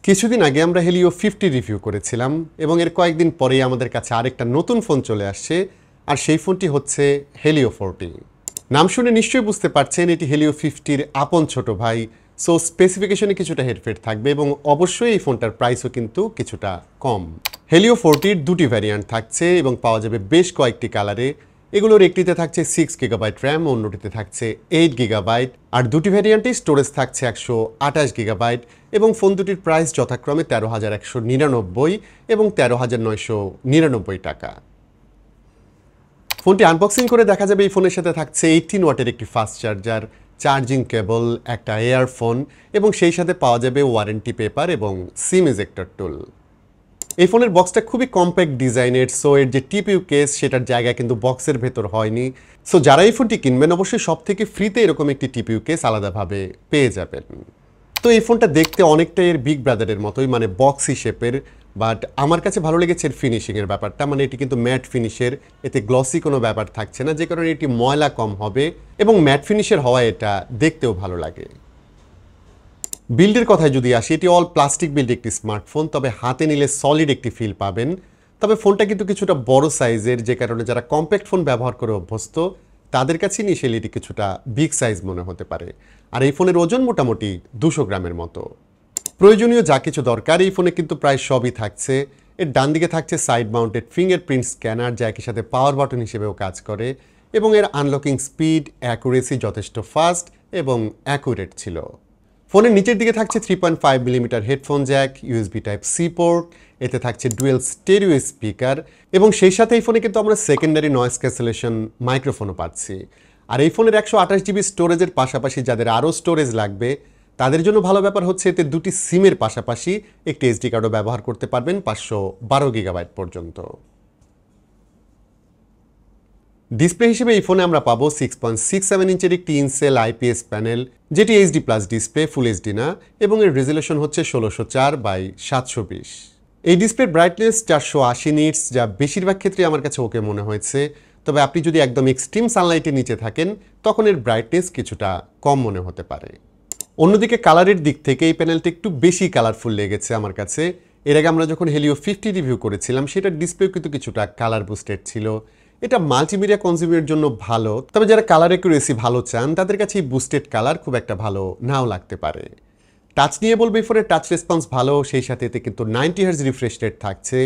কিছুদিন আগে আমরা হেলিও 50 রিভিউ করেছিলাম এবং এর কয়েকদিন পরেই আমাদের কাছে আরেকটা নতুন ফোন চলে আসছে, আর সেই ফোনটি হচ্ছে হেলিও 40। নাম শুনে নিশ্চয়ই বুঝতে পারছেন এটি হেলিও 50-র আপন ছোট ভাই। সো স্পেসিফিকেশনে কিছুটা হেরফের থাকবে এবং অবশ্যই এই ফোনটার প্রাইসও কিন্তু কিছুটা কম। হেলিও 40-র দুটি ভ্যারিয়েন্ট থাকছে এবং পাওয়া যাবে বেশ কয়েকটি কালারে। এগুলোর একটিতে থাকছে 6 GB র্যাম, অন্যটিতে থাকছে 8 GB, আর দুটি ভ্যারিয়েন্টেই স্টোরেজ থাকছে 128 GB এবং ফোন দুটির প্রাইস যথাক্রমে 13,199 এবং 13,999 টাকা। ফোনটি আনবক্সিং করে দেখা যাবে এই ফোনের সাথে থাকছে 18 ওয়াটের একটি ফাস্ট চার্জার, চার্জিং কেবল, একটা এয়ারফোন এবং সেই সাথে পাওয়া যাবে ওয়ারেন্টি পেপার এবং সিম এজেক্টর টুল। এই ফোনের বক্সটা খুবই কম্প্যাক্ট ডিজাইনের, সো এর যে টিপিইউ কেস সেটার জায়গা কিন্তু বক্সের ভেতর হয়নি। সো যারা এই ফোনটি কিনবেন অবশ্যই সব থেকে ফ্রিতে এরকম একটি টিপিইউ কেস আলাদাভাবে পেয়ে যাবেন। তো এই ফোনটা দেখতে অনেকটা এর বিগ ব্রাদারের মতোই, মানে বক্সি শেপের, বাট আমার কাছে ভালো লেগেছে এর ফিনিশিংয়ের ব্যাপারটা। মানে এটি কিন্তু ম্যাট ফিনিশের, এতে গ্লসি কোনো ব্যাপার থাকছে না, যে কারণে এটি ময়লা কম হবে এবং ম্যাট ফিনিশের হওয়ায় এটা দেখতেও ভালো লাগে। বিল্ডের কথায় যদি আসি, এটি অল প্লাস্টিক বিল্ড একটি স্মার্টফোন, তবে হাতে নিলে সলিড একটি ফিল পাবেন। তবে ফোনটা কিন্তু কিছুটা বড় সাইজের, যে কারণে যারা কম্প্যাক্ট ফোন ব্যবহার করে অভ্যস্ত তাদের কাছে ইনিশিয়ালি এটি কিছুটা বিগ সাইজ মনে হতে পারে। আর এই ফোনের ওজন মোটামুটি 200 গ্রামের মতো। প্রয়োজনীয় যা কিছু দরকার এই ফোনে কিন্তু প্রায় সবই থাকছে। এর ডান দিকে থাকছে সাইড মাউন্টেড ফিঙ্গারপ্রিন্ট স্ক্যানার, যা একই সাথে পাওয়ার বাটন হিসেবেও কাজ করে, এবং এর আনলকিং স্পিড, অ্যাকুরেসি যথেষ্ট ফাস্ট এবং অ্যাকুরেট ছিল। ফোনের নিচের দিকে থাকছে 3.5 millimetre headphone jack, USB type C port, এতে থাকছে ডুয়েল স্টেরিও স্পিকার এবং সেই সাথে এই ফোনে কিন্তু আমরা সেকেন্ডারি নয়েজ ক্যান্সেলেশন মাইক্রোফোনও পাচ্ছি। আর এই ফোনের 128 জিবি স্টোরেজের পাশাপাশি যাদের আরও স্টোরেজ লাগবে তাদের জন্য ভালো ব্যাপার হচ্ছে এতে দুটি সিমের পাশাপাশি একটি এসডি কার্ডও ব্যবহার করতে পারবেন 512 GB পর্যন্ত। ডিসপ্লে হিসেবে এই ফোনে আমরা পাবো 6.67 ইঞ্চের একটি ইনসেল আইপিএস প্যানেল, যেটি HD plus display, full HD না, এবং এর রেজলিউশন হচ্ছে 1604/720। এই ডিসপ্লের ব্রাইটনেস 480 নিটস, যা বেশিরভাগ ক্ষেত্রে আমার কাছে ওকে মনে হয়েছে। তবে আপনি যদি একদম এক্সট্রিম সানলাইটের নিচে থাকেন তখন এর ব্রাইটনেস কিছুটা কম মনে হতে পারে। অন্যদিকে কালারের দিক থেকে এই প্যানেলটা একটু বেশি কালারফুল লেগেছে আমার কাছে। এর আগে আমরা যখন হেলিও 50 রিভিউ করেছিলাম সেটার ডিসপ্লে কিন্তু কিছুটা কালার বুস্টেড ছিল। এটা মাল্টিমিডিয়া কনজিউমের জন্য ভালো, তবে যারা কালার অ্যাকুরেসি ভালো চান তাদের কাছে এই বুস্টেড কালার খুব একটা ভালো নাও লাগতে পারে। টাচ নিয়ে বলবো এই ফোনের টাচ রেসপন্স ভালো, সেই সাথে এতে কিন্তু 90 হার্জ রিফ্রেশ রেট থাকছে।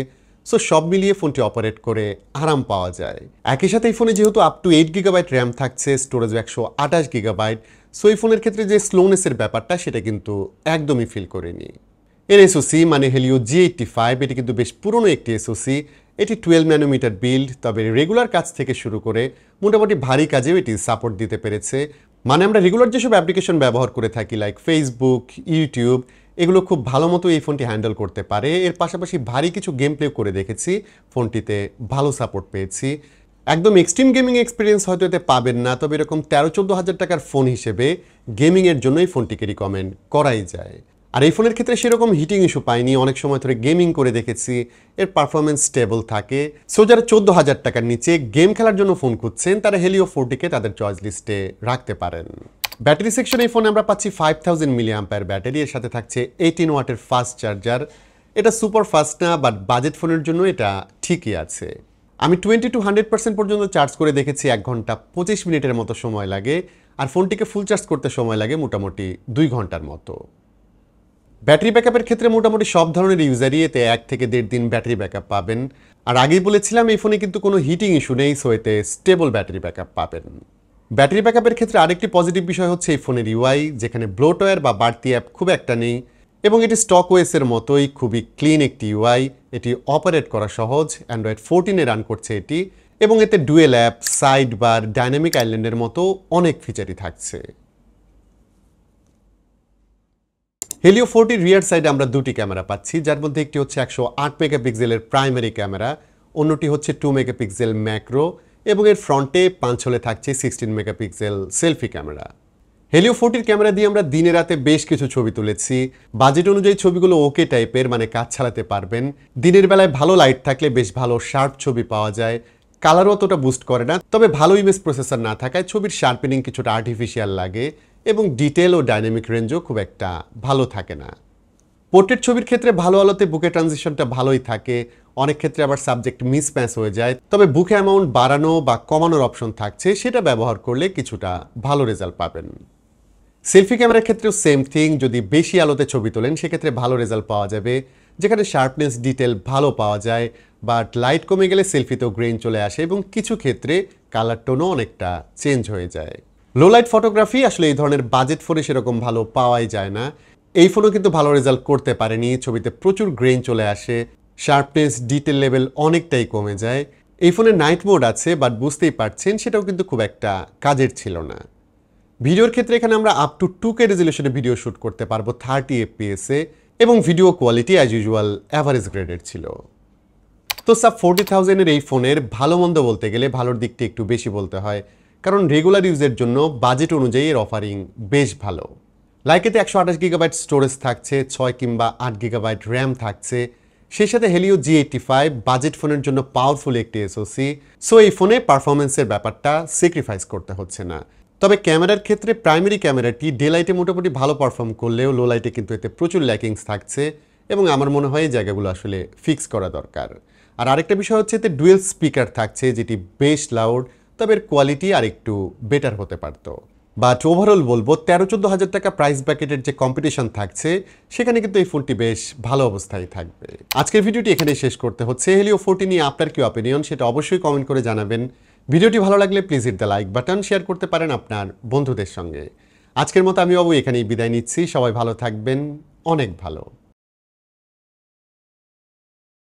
সো সব মিলিয়ে ফোনটি অপারেট করে আরাম পাওয়া যায়। একই সাথে এই ফোনে যেহেতু আপ টু 8 GB র্যাম থাকছে, স্টোরেজ 128 GB, সো এই ফোনের ক্ষেত্রে যে স্লোনেসের ব্যাপারটা সেটা কিন্তু একদমই ফিল করেনি। এর এসওসি মানে হেলিও G85, এটি কিন্তু বেশ পুরনো একটি এসওসি। এটি 12 ন্যানোমিটার বিল্ড, তবে রেগুলার কাজ থেকে শুরু করে মোটামুটি ভারী কাজেও এটি সাপোর্ট দিতে পেরেছে। মানে আমরা রেগুলার যেসব অ্যাপ্লিকেশন ব্যবহার করে থাকি লাইক ফেসবুক, ইউটিউব, এগুলো খুব ভালো মতো এই ফোনটি হ্যান্ডেল করতে পারে। এর পাশাপাশি ভারী কিছু গেম প্লে করে দেখেছি, ফোনটিতে ভালো সাপোর্ট পেয়েছি। একদম এক্সট্রিম গেমিং এক্সপিরিয়েন্স হয়তো এতে পাবেন না, তবে এরকম 13-14 হাজার টাকার ফোন হিসেবে গেমিংয়ের জন্য এই ফোনটিকে রিকমেন্ড করাই যায়। আর এই ফোনের ক্ষেত্রে সেরকম হিটিং ইস্যু পাইনি, অনেক সময় ধরে গেমিং করে দেখেছি, এর পারফরমেন্স স্টেবল থাকে। সো যারা 14,000 টাকার নিচে গেম খেলার জন্য ফোন খুঁজছেন তারা হেলিও 40কে তাদের চয়েস লিস্টে রাখতে পারেন। ব্যাটারি সেকশনে এই ফোনে আমরা পাচ্ছি 5000 mAh ব্যাটারি, এর সাথে থাকছে 18 ওয়াটের ফাস্ট চার্জার। এটা সুপার ফাস্ট না, বাট বাজেট ফোনের জন্য এটা ঠিকই আছে। আমি 20 to 100% পর্যন্ত চার্জ করে দেখেছি 1 ঘন্টা 25 মিনিটের মতো সময় লাগে, আর ফোনটিকে ফুল চার্জ করতে সময় লাগে মোটামুটি 2 ঘন্টার মতো। ব্যাটারি ব্যাকআপের ক্ষেত্রে মোটামুটি সব ধরনের ইউজারই এতে 1 থেকে 1.5 দিন ব্যাটারি ব্যাকআপ পাবেন। আর আগেই বলেছিলাম এই ফোনে কিন্তু কোনো হিটিং ইস্যু নেই, সো এতে স্টেবল ব্যাটারি ব্যাকআপ পাবেন। ব্যাটারি ব্যাকআপের ক্ষেত্রে আরেকটি পজিটিভ বিষয় হচ্ছে এই ফোনের ইউআই, যেখানে ব্লোটওয়্যার বা বাড়তি অ্যাপ খুব একটা নেই এবং এটি স্টক ওএসের মতোই খুবই ক্লিন একটি ইউআই। এটি অপারেট করা সহজ, অ্যান্ড্রয়েড 14-এ রান করছে এটি, এবং এতে dual app, side bar, dynamic আইল্যান্ডের মতো অনেক ফিচারই থাকছে। হেলিও 40 রিয়ার সাইডে আমরা দুটি ক্যামেরা পাচ্ছি, যার মধ্যে একটি হচ্ছে 108 মেগাপিক্সেলের প্রাইমারি ক্যামেরা, অন্যটি হচ্ছে 2 মেগাপিক্সেল ম্যাক্রো, এবং এর ফ্রন্টে 5 হলে থাকছে 16 megapixel selfie camera. Helio 40 camera দিয়ে আমরা দিনে রাতে বেশ কিছু ছবি তুলেছি। বাজেট অনুযায়ী ছবিগুলো ওকে টাইপের, মানে কাজ চালাতে পারবেন। দিনের বেলায় ভালো লাইট থাকলে বেশ ভালো শার্প ছবি পাওয়া যায়। কালারও অতটা বুস্ট করে না, তবে ভালো ইমেজ প্রসেসর না থাকায় ছবির শার্পেনিং কিছুটা আর্টিফিশিয়াল লাগে এবং ডিটেল ও ডাইনামিক রেঞ্জও খুব একটা ভালো থাকে না। পোর্ট্রেট ছবির ক্ষেত্রে ভালো আলোতে বুকে ট্রানজিশনটা ভালোই থাকে, অনেক ক্ষেত্রে আবার সাবজেক্ট মিসম্যাচ হয়ে যায়, তবে বুকে অ্যামাউন্ট বাড়ানো বা কমানোর অপশন থাকছে, সেটা ব্যবহার করলে কিছুটা ভালো রেজাল্ট পাবেন। সেলফি ক্যামেরার ক্ষেত্রেও সেম থিং, যদি বেশি আলোতে ছবি তোলেন সেক্ষেত্রে ভালো রেজাল্ট পাওয়া যাবে, যেখানে শার্পনেস ডিটেল ভালো পাওয়া যায়, বাট লাইট কমে গেলে সেলফিতেও গ্রেইন চলে আসে এবং কিছু ক্ষেত্রে কালার টোনও অনেকটা চেঞ্জ হয়ে যায়। লো লাইট ফটোগ্রাফি আসলে এই ধরনের বাজেট ফোনে সেরকম ভালো পাওয়াই যায় না। এই ফোনও কিন্তু ভালো রেজাল্ট করতে পারেনি, ছবিতে প্রচুর গ্রেইন চলে আসে, শার্পনেস ডিটেল লেভেল অনেকটাই কমে যায়। এই ফোনে নাইট মোড আছে, বাট বুঝতেই পারছেন সেটাও কিন্তু খুব একটা কাজের ছিল না। ভিডিওর ক্ষেত্রে এখানে আমরা আপ টু 2K রেজলিউশনে ভিডিও শ্যুট করতে পারবো 30 FPS-এ এবং video quality as usual average গ্রেডের ছিল। তো সাব 40,000-এর এই ফোনের ভালো মন্দ বলতে গেলে ভালোর দিকটি একটু বেশি বলতে হয়, কারণ রেগুলার ইউজের জন্য বাজেট অনুযায়ী এর অফারিং বেশ ভালো। লাইকেতে 128GB স্টোরেজ থাকছে, 6 কিংবা 8GB র্যাম থাকছে, সেই সাথে হেলিও G85 বাজেট ফোনের জন্য পাওয়ারফুল একটি SoC। সো এই ফোনে পারফরমেন্সের ব্যাপারটা স্যাক্রিফাইস করতে হচ্ছে না। তবে ক্যামেরার ক্ষেত্রে প্রাইমারি ক্যামেরাটি ডে লাইটে মোটামুটি ভালো পারফর্ম করলেও লো লাইটে কিন্তু এতে প্রচুর ল্যাকিংস থাকছে এবং আমার মনে হয় এই জায়গাগুলো আসলে ফিক্স করা দরকার। আর আরেকটা বিষয় হচ্ছে এতে ডুয়েল স্পিকার থাকছে, যেটি বেশ লাউড, তবে এর কোয়ালিটি আর একটু বেটার হতে পারতো। বাট ওভারঅল বলবো 13-14 হাজার টাকা প্রাইস ব্র্যাকেটের যে কম্পিটিশন থাকছে সেখানে কিন্তু এই ফোনটি বেশ ভালো অবস্থায় থাকবে। আজকের ভিডিওটি এখানেই শেষ করতে হচ্ছে। হেলিও 40 নিয়ে আপনার কি অপিনিয়ন সেটা অবশ্যই কমেন্ট করে জানাবেন। ভিডিওটি ভালো লাগলে please hit the like button, share করতে পারেন আপনার বন্ধুদের সঙ্গে। আজকের মতো আমি বাবু এখানেই বিদায় নিচ্ছি। সবাই ভালো থাকবেন, অনেক ভালো।